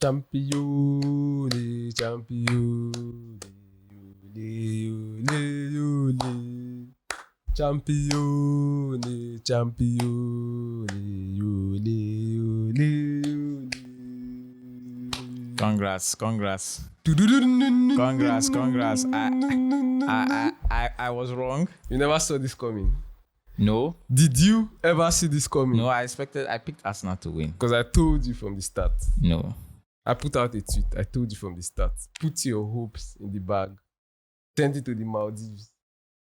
Champione, champione, champione, champione. Congrats. I was wrong. You never saw this coming. No. Did you ever see this coming? No, I picked Arsenal to win. Because I told you from the start. No. I put out a tweet. I told you from the start. Put your hopes in the bag. Send it to the Maldives.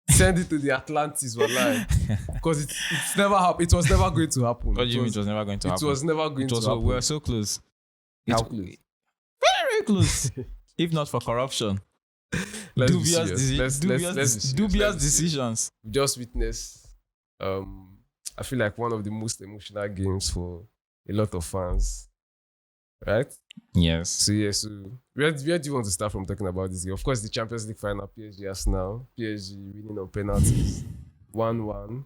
Send it to the Atlantis. Because it's never happened. It was never going to happen. What do you mean it was never going to happen? It was never going to happen. We were so close. How close? Very close. If not for corruption. Dubious decisions. We just witnessed I feel like one of the most emotional games for a lot of fans. Right? Yes. So where do you want to start from talking about this game? Of course, the Champions League final, PSG Arsenal. PSG winning on penalties. 1-1.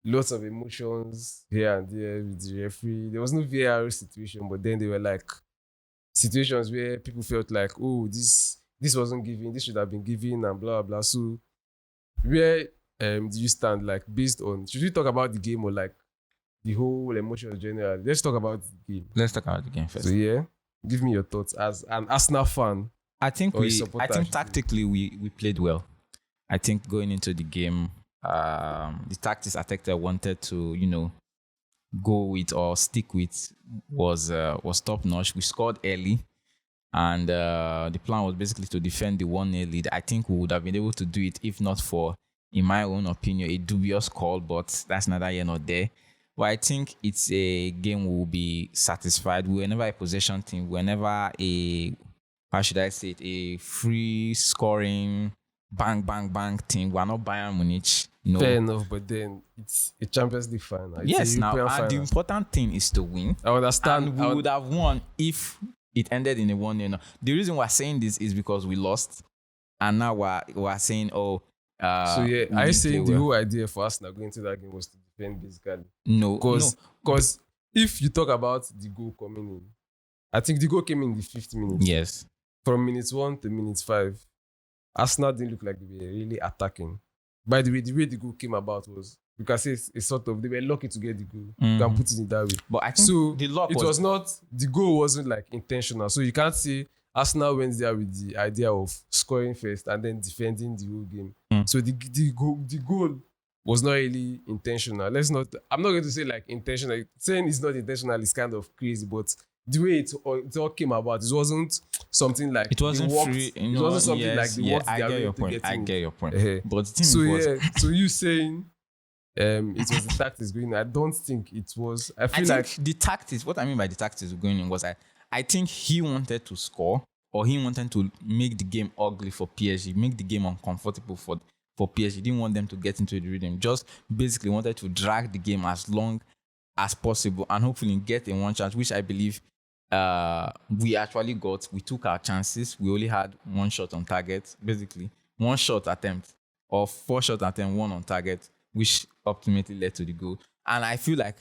Lots of emotions here and there with the referee. There was no VAR situation, but then they were like situations where people felt like, oh, this wasn't given, this should have been given, and blah blah. So where do you stand, like, based on, should we talk about the game or like the whole emotions generally? Let's talk about the game. Let's talk about the game first. So give me your thoughts as an Arsenal fan. I think tactically we played well. I think going into the game, the tactics Arteta wanted to, go with or stick with was top notch. We scored early, and the plan was basically to defend the 1-0 lead. I think we would have been able to do it if not for, in my own opinion, a dubious call, but that's neither here nor there. But I think it's a game we will be satisfied. We were never a possession team. We were never a free scoring, bang, bang, bang team. We're not Bayern Munich. No. Fair enough, but then it's a Champions League final. Yes, now, and the important thing is to win. I understand. And we would have won if it ended in a 1-0. The reason we're saying this is because we lost, and now we're saying, are you saying the whole idea for Arsenal going into that game was to defend, basically? No. Because if you talk about the goal coming in, I think the goal came in the 5th minute. Yes. From minute 1 to minute 5, Arsenal didn't look like they were really attacking. By the way the goal came about was, you can say it's sort of, they were lucky to get the goal. Mm-hmm. You can put it in that way. But I think the goal wasn't like intentional. So you can't say Arsenal went there with the idea of scoring first and then defending the whole game. So the goal was not really intentional. I'm not going to say like intentional. Saying it's not intentional is kind of crazy, but the way it all came about, it wasn't something like it wasn't free. It wasn't something like the work I get your point. I get your point. But the team so you saying it was the tactics going in? I don't think it was. I think the tactics. What I mean by the tactics going in was I think he wanted to score, or he wanted to make the game ugly for PSG, make the game uncomfortable for PSG. He didn't want them to get into the rhythm. Just basically wanted to drag the game as long as possible and hopefully get a one chance, which I believe we actually got. We took our chances. We only had one shot on target, basically. One shot attempt, or 4 shot attempt, 1 on target, which ultimately led to the goal. And I feel like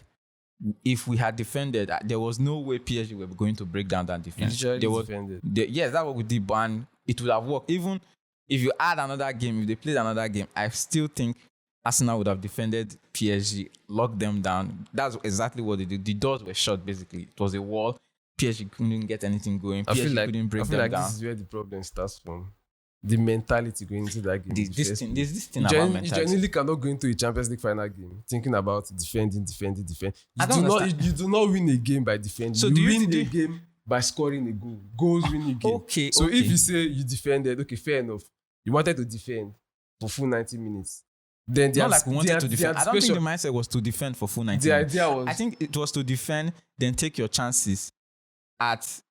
if we had defended, there was no way PSG were going to break down that defense. Yes, that's what we did, and it would have worked. Even if you add another game, if they played another game, I still think Arsenal would have defended PSG, locked them down. That's exactly what they did. The doors were shut, basically. It was a wall. PSG couldn't get anything going. PSG couldn't break them down. This is where the problem starts from. The mentality going into that game. This thing about mentality. You genuinely cannot go into a Champions League final game thinking about defending. You do not win a game by defending. So you win a game by scoring a goal. Goals win a game. Okay. So if you say you defended, okay, fair enough. You wanted to defend for full 90 minutes. Then not like we wanted to defend. I don't think the mindset was to defend for full 90 minutes. The idea was, I think it was to defend, then take your chances at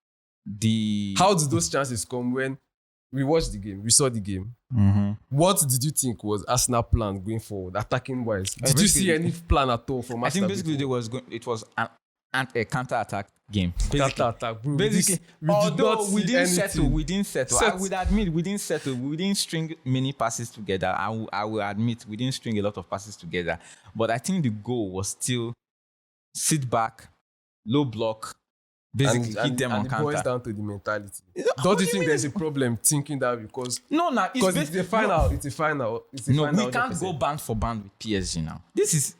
the... How did those chances come when we watched the game, we saw the game? Mm-hmm. What did you think was Arsenal plan going forward, attacking wise? Did you see any plan at all from Arsenal? I think basically it was a counter-attack game. Counter-attack, bro. Basically, although we didn't settle. I would admit we didn't settle. We didn't string many passes together. I will admit we didn't string a lot of passes together. But I think the goal was still sit back, low block, basically hit them on and it boils counter. down to the mentality. How Don't do you you think mean there's a problem thinking that because No, it's a final, it's a final. No, we can't 100%. go band for band with PSG now. This is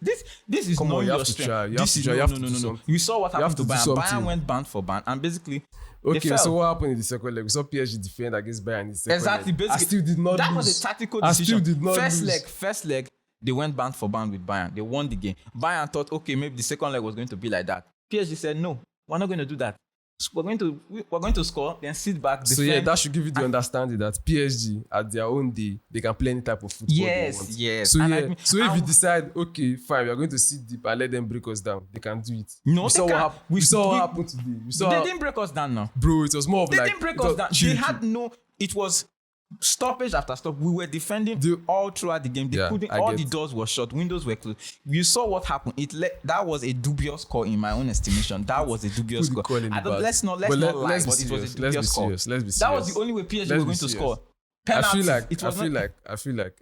Come not on, you your have to strength. try. You This have to is try. You have to do no. something. You saw what You have happened to to do Bayern. Bayern something. went band for band, and basically they Okay, fell. so what happened in the second leg? We saw PSG defend against Bayern in the second Exactly. leg. Basically, I still did not that lose. was a tactical I decision. still did not lose. First leg, they went band for band with Bayern. They won the game. Bayern thought, okay, maybe the second leg was going to be like that. PSG said, no, we're not going to do that. So we're going to score, then sit back, defend. So yeah, that should give you the understanding that PSG at their own day they can play any type of football they want. Yes. So And yeah, I mean, so if you decide, okay, fine, we are going to sit deep and let them break us down, they can do it. No, we they saw can't. we saw what happened today. We saw They didn't break us down now. bro, it was more of They like didn't break it was us down. chill, They chill. had no. It was stoppage after stop. We were defending all throughout the game. They Yeah, couldn't. I All get the it. doors were shut. Windows were closed. You saw what happened. That was a dubious call in my own estimation. That was a dubious Put the call. call in the bag. Let's not lie. But But it let's was be a serious. dubious call. Let's be serious. That was the only way PSG Let's was be going to serious. score. I Penalties. feel like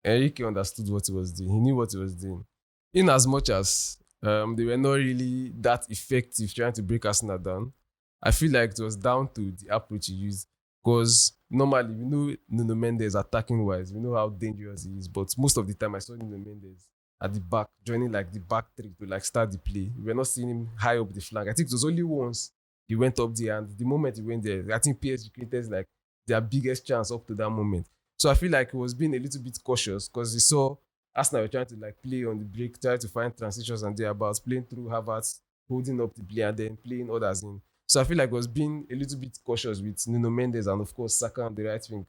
Enrique understood what he was doing. He knew what he was doing. In as much as they were not really that effective trying to break Arsenal down, I feel like it was down to the approach he used. Because normally we know Nuno Mendes attacking wise, we know how dangerous he is. But most of the time I saw Nuno Mendes at the back, joining like the back three to like start the play. We were not seeing him high up the flank. I think it was only once he went up there, and the moment he went there, I think PSG created like their biggest chance up to that moment. So I feel like he was being a little bit cautious because he saw Arsenal were trying to like play on the break, try to find transitions and thereabouts, playing through Havertz, holding up the play and then playing others in. So I feel like he was being a little bit cautious with Nuno Mendes and of course Saka on the right wing.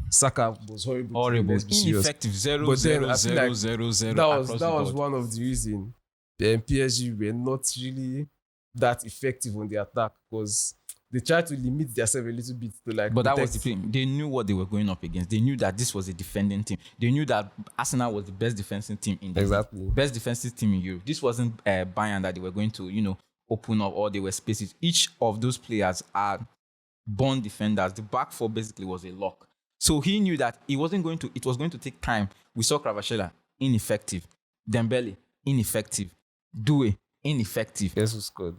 Saka was horrible. Horrible. Let's be serious. Ineffective. 0 But then 0 I feel 0 like 0 0 That across was the board. one of the reasons PSG were not really that effective on the attack because they tried to limit themselves a little bit to like. But that was protect- the thing. They knew what they were going up against. They knew that this was a defending team. They knew that Arsenal was the best defensive team in the Exactly. best defensive team in Europe. This wasn't Bayern that they were going to, open up or they were spaces. Each of those players are born defenders. The back four basically was a lock. So he knew that it was going to take time. We saw Kvaratskhelia, ineffective. Dembele, ineffective. Due, ineffective. Guess who scored?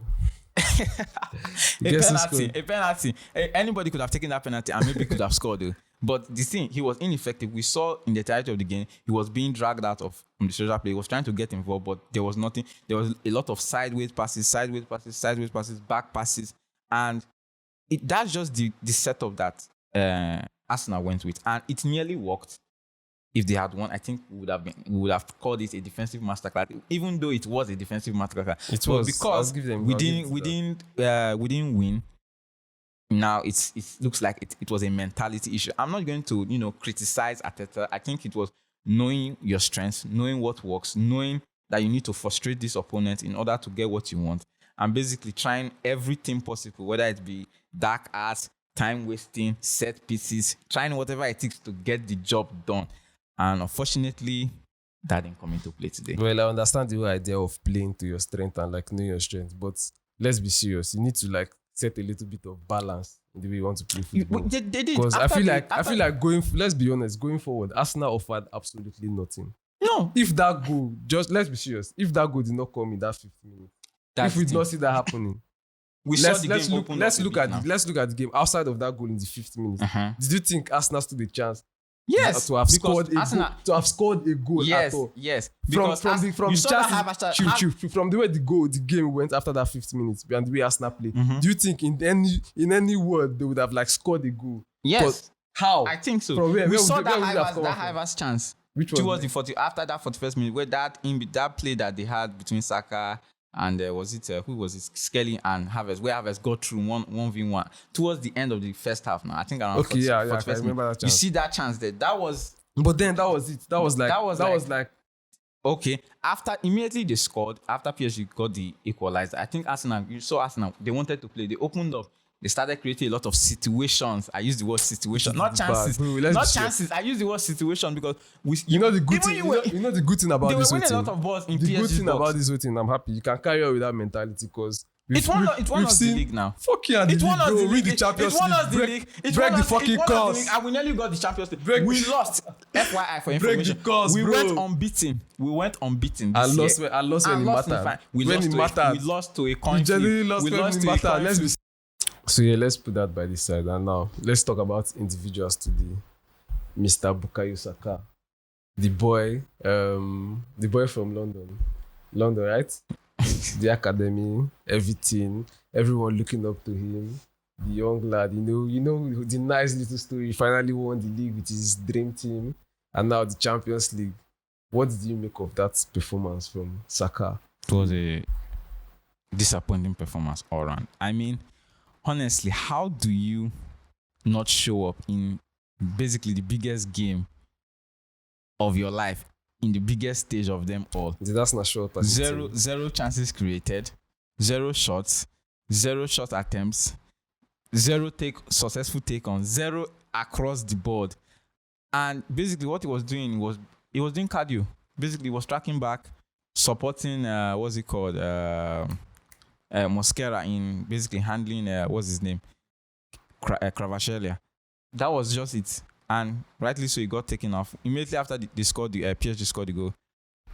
A penalty. Anybody could have taken that penalty and maybe could have scored. Though. But the thing, he was ineffective. We saw in the entirety of the game, he was being dragged out of the social play. He was trying to get involved, but there was nothing. There was a lot of sideways passes, back passes. And that's just the setup that Arsenal went with. And it nearly worked. If they had won, I think we would have called it a defensive masterclass, even though it was a defensive masterclass. It But was. because we didn't win. Now it looks like it was a mentality issue. I'm not going to criticize Arteta. I think it was knowing your strengths, knowing what works, knowing that you need to frustrate this opponent in order to get what you want, and basically trying everything possible, whether it be dark arts, time wasting, set pieces, trying whatever it takes to get the job done. And unfortunately, that didn't come into play today. Well, I understand the whole idea of playing to your strength and like know your strength, but let's be serious. You need to like set a little bit of balance in the way you want to play football. They did. Because I feel like let's be honest, going forward, Arsenal offered absolutely nothing. No. If that goal, let's be serious, if that goal did not come in that 50 minutes, if we did not see that happening, let's look at the game outside of that goal in the 50 minutes. Did you think Arsenal stood a chance? Yes, to have scored Arsenal, to have scored a goal at all. Yes, From the way the game went after that 50 minutes and the way Arsenal played. Do you think in any world they would have like scored a goal? Yes. But how? I think so. From where? We Where saw would they- where would they have that come from? Havertz chance. Which one? Towards the 40 after that 41st minute, where that play that they had between Saka and who was it? Skelly and Havertz, where Havertz got through 1v1 towards the end of the first half. Now I think around 40, I 41st remember minute. that chance. You see that chance there? That was. But then that was it. That was like Okay, after immediately they scored, after PSG got the equalizer, I think you saw Arsenal, they wanted to play, they opened up, they started creating a lot of situations. I use the word situation, not chances. Not chances. I use the word situation because the good thing. You know the good thing about they this were whole winning a thing. lot of balls in The good PSG's thing box. about this whole thing, I'm happy you can carry on with that mentality because It won us the league now. Fuck yeah, It won us the win league. the Champions League. It won us the league. Break the fucking curse. And we nearly got the Champions League. Break- We lost. FYI for information. the curse, we bro. went unbeaten. I lost when it mattered. We lost to a We country. genuinely lost We when lost it to a mattered. Let's country. be. So yeah, let's put that by the side. And now let's talk about individuals today. Mr. Bukayo Saka, the boy from London, right? The academy, everything, everyone looking up to him. The young lad, you know the nice little story. He finally won the league with his dream team, and now the Champions League. What did you make of that performance from Saka? It was a disappointing performance all around. I mean, honestly, how do you not show up in basically the biggest game of your life, in the biggest stage of them all? That's not short. Zero chances created, 0 shots, 0 shot attempts, 0 successful take on, 0 across the board. And basically what he was doing was doing cardio. Basically he was tracking back, supporting Mosquera in basically handling what's his name? Kvaratskhelia. That was just it. And rightly so, he got taken off. Immediately after they scored the PSG scored the goal,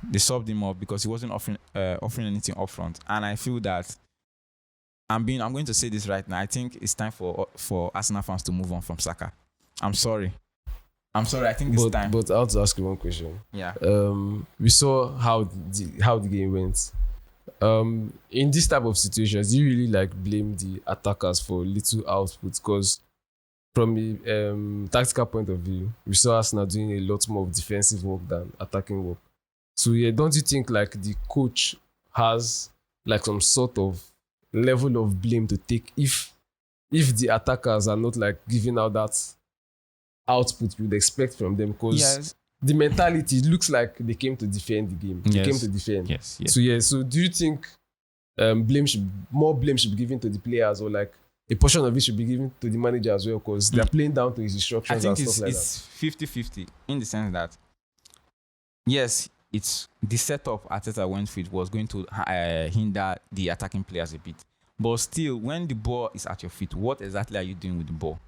they subbed him up because he wasn't offering anything up front. And I feel that I'm going to say this right now. I think it's time for Arsenal fans to move on from Saka. I'm sorry. I think it's time. But I want to ask you one question. Yeah. We saw how the game went. In this type of situations, do you really blame the attackers for little output? Because from a tactical point of view, we saw Arsenal doing a lot more of defensive work than attacking work. So yeah, don't you think the coach has some sort of level of blame to take if the attackers are not giving out that output you would expect from them? Because yes, the mentality looks like they came to defend the game. They came to defend. Yes. So do you think blame should be given to the players, or a portion of it should be given to the manager as well, because they're playing down to his instructions and stuff like that? I think it's 50-50 in the sense that, yes, it's the setup Arteta went with was going to hinder the attacking players a bit. But still, when the ball is at your feet, what exactly are you doing with the ball?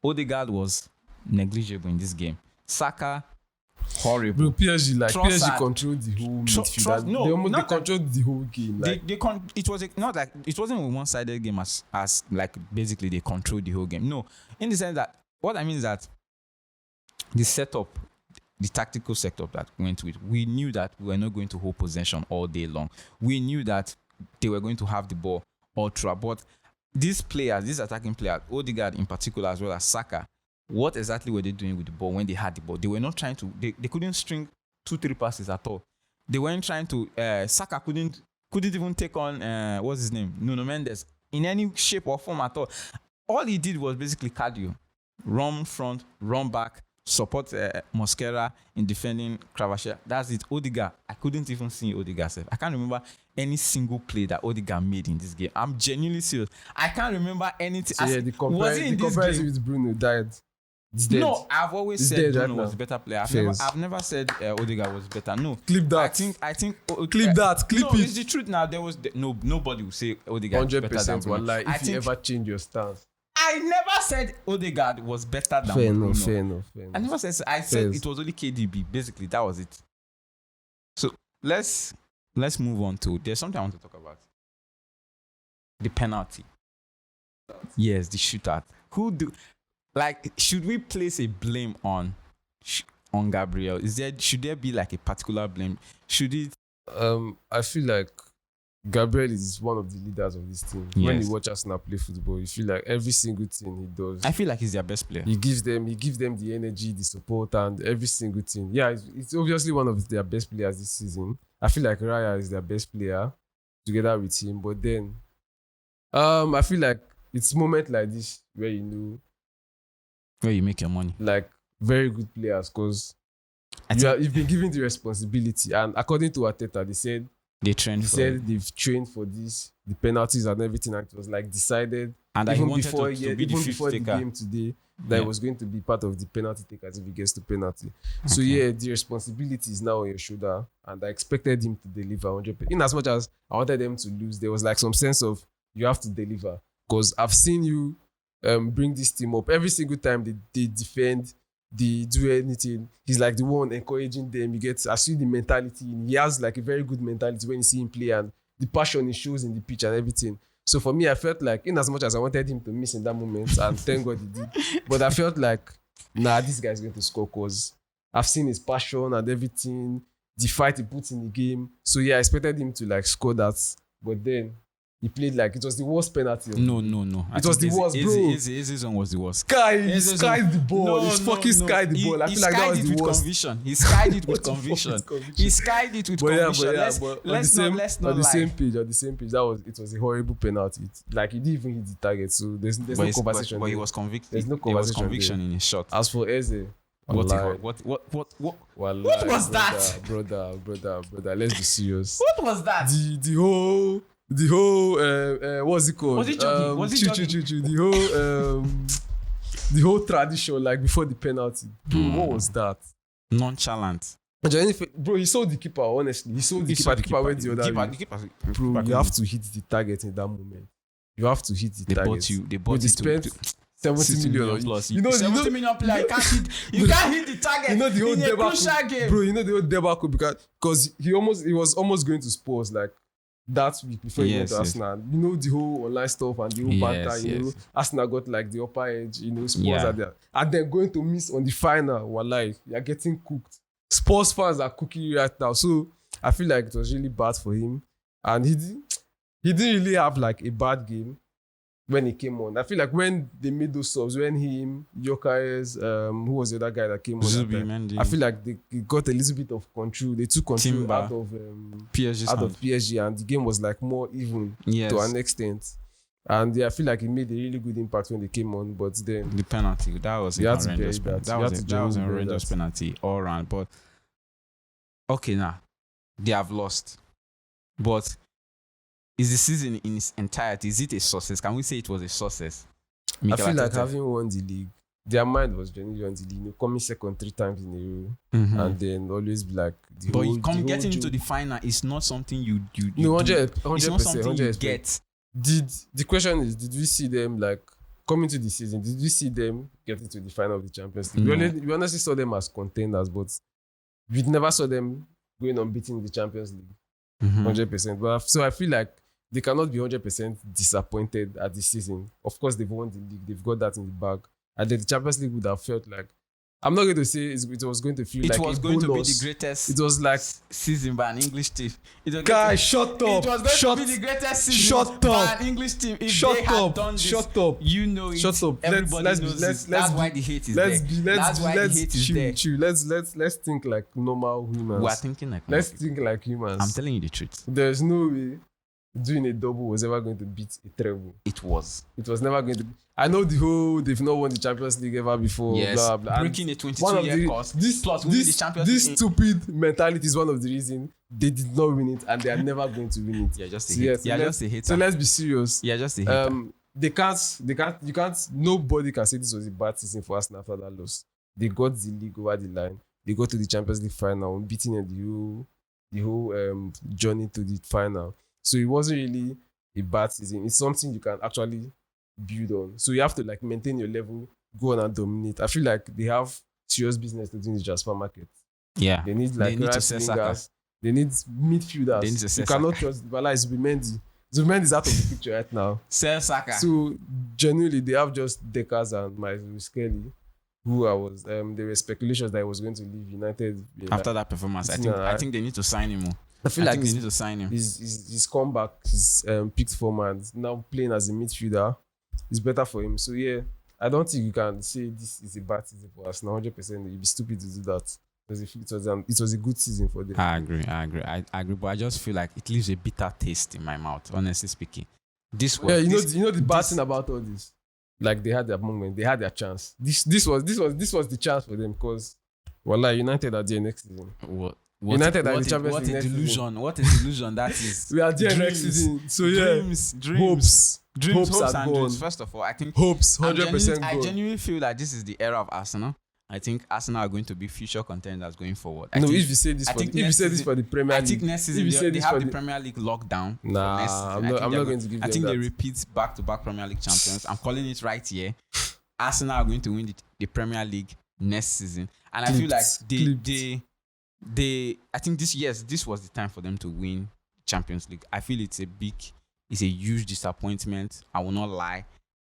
Odegaard was negligible in this game. Saka, horrible. Bro, PSG Trossard controlled the whole midfield. They controlled the whole game. It wasn't a one-sided game as basically they controlled the whole game. No, in the sense that what I mean is that the setup, the tactical setup that went with, we knew that we were not going to hold possession all day long. We knew that they were going to have the ball all throughout. But these attacking players, Odegaard in particular, as well as Saka, what exactly were they doing with the ball when they had the ball? They were not trying to. They couldn't string 2-3 passes at all. They weren't trying to. Saka couldn't even take on what's his name, Nuno Mendes, in any shape or form at all. All he did was basically cardio, run front, run back, support Mosquera in defending Kvaratskhelia. That's it. Odegaard, I couldn't even see Odegaard. I can't remember any single play that Odegaard made in this game. I'm genuinely serious. I can't remember anything. So the comparison with Bruno died. No, I've always said Bruno was a better player. I've never said Odegaard was better. No, clip that. I think clip that. Clip it. It's the truth. Now nobody will say Odegaard is better than Bruno. 100%. If you ever change your stance, I never said Odegaard was better than Bruno. Fair enough. I never said. I said it was only KDB. Basically, that was it. So let's move on to. There's something I want to talk about. The penalty. Yes, the shootout. Should we place a blame on Gabriel? Should there be a particular blame? Should it? I feel like Gabriel is one of the leaders of this team. Yes. When you watch Arsenal play football, you feel like every single thing he does, I feel like he's their best player. He gives them the energy, the support, and every single thing. Yeah, it's obviously one of their best players this season. I feel like Raya is their best player together with him. But then, I feel like it's moments like this where where you make your money. Very good players, because you've been given the responsibility. And according to Arteta, they said they've trained for this, the penalties and everything. And it was decided, and even before the game today, that it was going to be part of the penalty takers if he gets to penalty. Okay. So the responsibility is now on your shoulder, and I expected him to deliver 100%. In as much as I wanted them to lose, there was some sense of you have to deliver. Because I've seen you bring this team up every single time they defend, they do anything. He's like the one encouraging them. I see the mentality. He has like a very good mentality when you see him play, and the passion he shows in the pitch and everything. So for me, I felt like, in as much as I wanted him to miss in that moment, and thank God he did, but I felt like, nah, this guy's going to score because I've seen his passion and everything, the fight he puts in the game. So yeah, I expected him to like score that, but then he played like it was the worst penalty. No. It was the worst, bro. Eze's one was the worst. He skied the ball. He fucking skied the ball. I feel like that was the worst. He skied it with conviction. He skied it with conviction. Let's not on the lie. same page, it was a horrible penalty. Like he didn't even hit the target, so there's no conversation. But he was convicted. There's no There was conversation conviction in his shot. As for Eze, What was that? brother? Let's be serious. What was that? The whole what's it called? Was he jogging? The whole tradition, like before the penalty. Bro, what was that? Nonchalant. Bro, he saw the keeper, honestly. He saw the keeper went the other way. Bro, you have to hit the target in that moment. You have to hit the target. They bought you. They spent 70 million plus. You know, 70 million player. You can't hit the target. You know the whole in a crucial game. Bro, you know the whole debacle because he was almost going to Spurs like that week before he went to Arsenal. You know the whole online stuff and the whole banter. You know, Arsenal got like the upper edge. You know, Spurs are there, and they're going to miss on the final. Wallahi, you're getting cooked. Spurs fans are cooking you right now. So I feel like it was really bad for him, and he didn't really have like a bad game when he came on. I feel like when they made those subs, when him, Jokeres, who was the other guy that came on? Mendy. I feel like they got a little bit of control. They took control Timber. out of PSG, and the game was like more even to an extent. And I feel like it made a really good impact when they came on. But then the penalty, that was a horrendous penalty. That was a horrendous penalty all around. But okay, now they have lost. But is the season in its entirety, is it a success? Can we say it was a success? I feel like having won the league, their mind was genuinely on the league. You know, coming second 3 times in a row, and then always be like, getting into the final is not something you no, 100%. It's not something you get. The question is, did we see them like coming to the season? Did we see them get into the final of the Champions League? No. We honestly saw them as contenders, but we never saw them going unbeaten in the Champions League. 100%. But so I feel like they cannot be 100% disappointed at this season. Of course, they've won the league. They've got that in the bag. And then the Champions League would have felt like, I'm not going to say it was going to feel like it was going to be the greatest. It was like season by an English team. Guys, shut up. It was going to be the greatest season by an English team. If they had done this, shut up. You know it. Shut up. Everybody knows it. That's why the hate is there. That's why the hate is there. Chill. Let's think like normal humans. We are thinking like Let's think like humans. I'm telling you the truth. There's no way doing a double was ever going to beat a treble. It was never going to. I know they've not won the Champions League ever before. Yes, blah, blah. breaking a 22-year course. Plus winning the Champions League. This stupid mentality is one of the reasons they did not win it, and they are never going to win it. Yeah, just a hater. So let's be serious. Yeah, just a hater. You can't. Nobody can say this was a bad season for Arsenal after that loss. They got the league over the line. They got to the Champions League final, beating the whole journey to the final. So it wasn't really a bad season. It's something you can actually build on. So you have to like maintain your level, go on and dominate. I feel like they have serious business to do in the transfer market. Yeah. They need like right wingers. They need midfielders. They need to you cannot trust Zubimendi. Zubimendi is out of the picture right now. Sell Saka. So genuinely they have just Deckers and Miles Kelly, who there were speculations that he was going to leave United after that performance. I think they need to sign him more. I feel like they need to sign him. His comeback, his peaked form, and now playing as a midfielder is better for him. So yeah, I don't think you can say this is a bad season for us. 100%, you'd be stupid to do that. It was a good season for them. I agree, but I just feel like it leaves a bitter taste in my mouth. Honestly speaking, you know the bad thing about all this. Like they had their moment, they had their chance. This was the chance for them because, Wallah, United are there next season. United are the Champions League next season. What a delusion that is. We are there next season. So yeah, hopes are and gone. dreams. First of all, I think hopes 100% I genuinely feel that this is the era of Arsenal, I think Arsenal are going to be future contenders going forward. No, if you say this for the Premier League, I think next season they have the Premier League locked down. Nah, next season. I'm not going to give them that. I think they repeat back-to-back Premier League champions. I'm calling it right here. Arsenal are going to win the Premier League next season, and I feel like they I think this was the time for them to win Champions League. I feel it's a huge disappointment. I will not lie.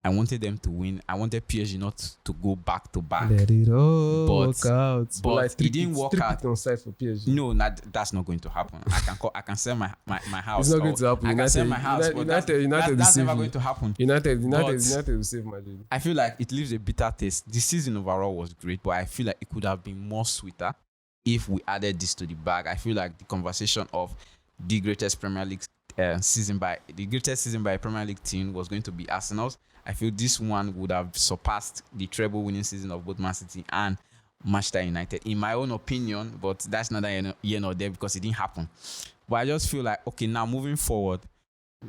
I wanted them to win. I wanted PSG not to go back to back. Let it all work out. But like, it didn't work out. On site for PSG. No, that's not going to happen. I can sell my house. It's not going to happen. I can sell my house. United that's never going to happen. United will save Madrid. I feel like it leaves a bitter taste. The season overall was great, but I feel like it could have been more sweeter if we added this to the bag. I feel like the conversation of the greatest Premier League season by a Premier League team was going to be Arsenal's. I feel this one would have surpassed the treble-winning season of both Man City and Manchester United, in my own opinion. But that's neither here nor there because it didn't happen. But I just feel like, okay, now moving forward,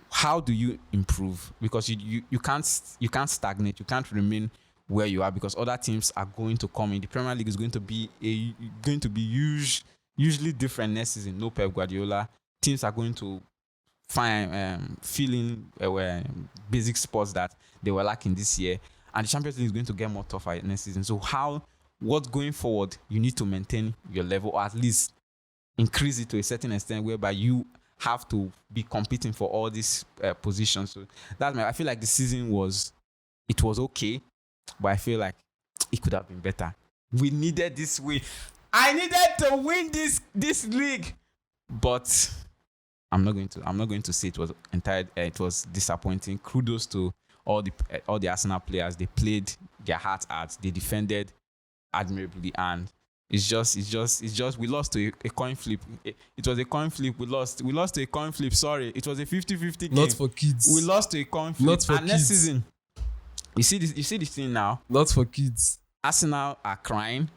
how do you improve? Because you can't stagnate. You can't remain where you are because other teams are going to come in. The Premier League is going to be usually different next season. No Pep Guardiola. Teams are going to feeling basic spots that they were lacking this year, and the Champions League is going to get more tougher next season. So what's going forward, you need to maintain your level or at least increase it to a certain extent whereby you have to be competing for all these positions. So I feel like the season was okay, but I feel like it could have been better. We needed this win. I needed to win this league, but I'm not going to say it was it was disappointing. Kudos to all the Arsenal players. They played their heart out. They defended admirably, and it's just we lost to a coin flip. It was a coin flip. We lost to a coin flip. Sorry, it was a 50-50 game. Not for kids. We lost to a coin flip. Not for and kids. Next season, you see this thing now. Not for kids. Arsenal are crying.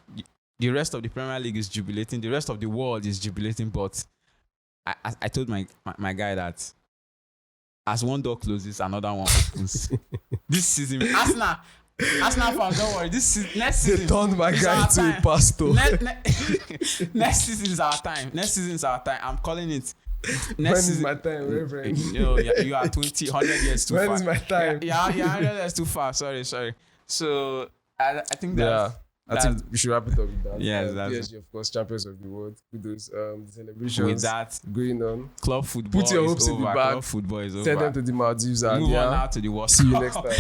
The rest of the Premier League is jubilating. The rest of the world is jubilating, but I told my guy that as one door closes, another one opens. This season, Arsenal fans, don't worry. Next season. They turned my guy to a pastor. Next season is our time. Next season is our time. I'm calling it. When is my time, Reverend? You are 100 years too far. When is my time? Yeah, 100 years too far. Sorry. So I think that. I think we should wrap it up with that. Yes, PSG, of course, champions of the world. With those celebrations with that going on. Club football. Put your hopes in the bag. Club football is over. Send them to the Maldives and move on now to the World see you next time.